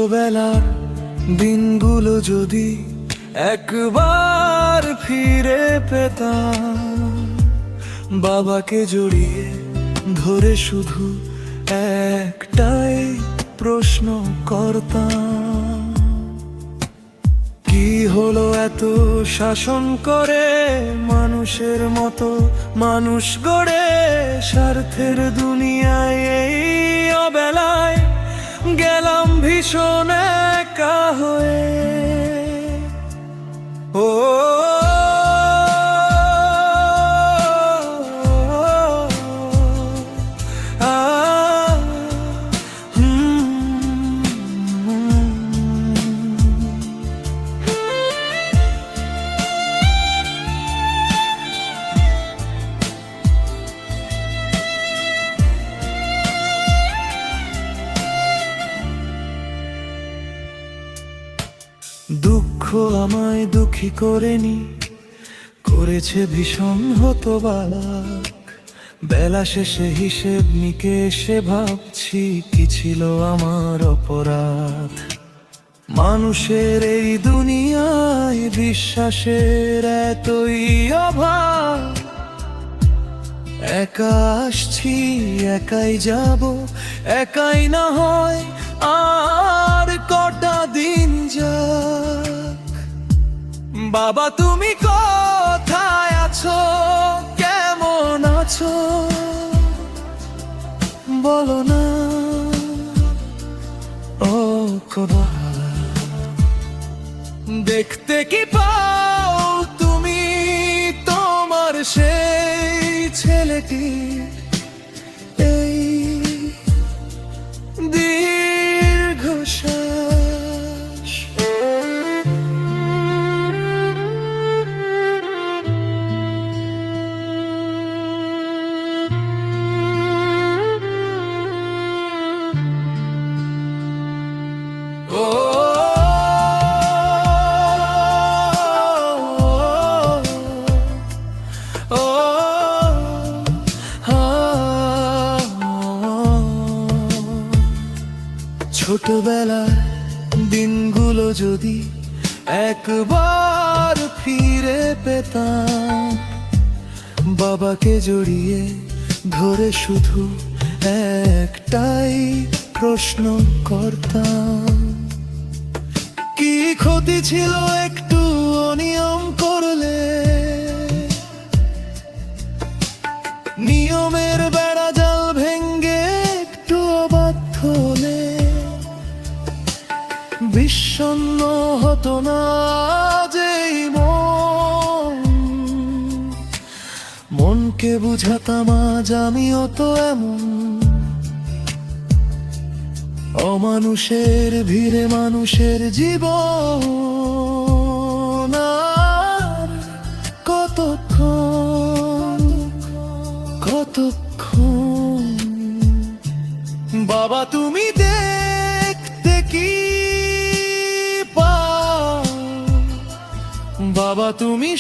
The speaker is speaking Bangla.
ছোটবেলার দিনগুলো যদি একবার ফিরে পেতাম, বাবাকে জড়িয়ে ধরে শুধু একটাই প্রশ্ন করতাম, কি হলো এত শাসন করে মানুষের মতো মানুষ গড়ে, স্বার্থের দুনিয়ায় এই অবেলায় গেলাম ভীষণ একা হয়ে। ও দুঃখ আমায় দুঃখী করেনি, করেছে ভীষণ হতবাক। বেলা শেষে হিসেব নিকেশে ভাবছি কি ছিল আমার অপরাধ। মানুষের এই দুনিয়ায় বিশ্বাসের এতই অভাব, একা আসছি একাই যাব, একাই না হয় আর কটা দিন যাক। বাবা তুমি কোথায় আছো, কেমন আছো বলো না। ও খোদা, দেখতে কি পাও তুমি তোমার সেই ছেলেটি, এই দীর্ঘশ্বাস। ছোটবেলার দিনগুলো যদি একবার ফিরে পেতাম, বাবাকে জড়িয়ে ধরে শুধু একটাই প্রশ্ন করতাম, কি ক্ষতি ছিল একটু অনিয়ম করলে, নিয়মের বেড়া জাল ভেঙ্গে একটু অবাধ্য হলে, বিষণ্ণ হতো না যেই মনকে বুঝাতাম আজ আমিও তো এমন। অমানুষের ভিড়ে মানুষের জীবন আর কতক্ষণ কতক্ষণ। বাবা তুমি দেখতে কি পাও, বাবা তুমি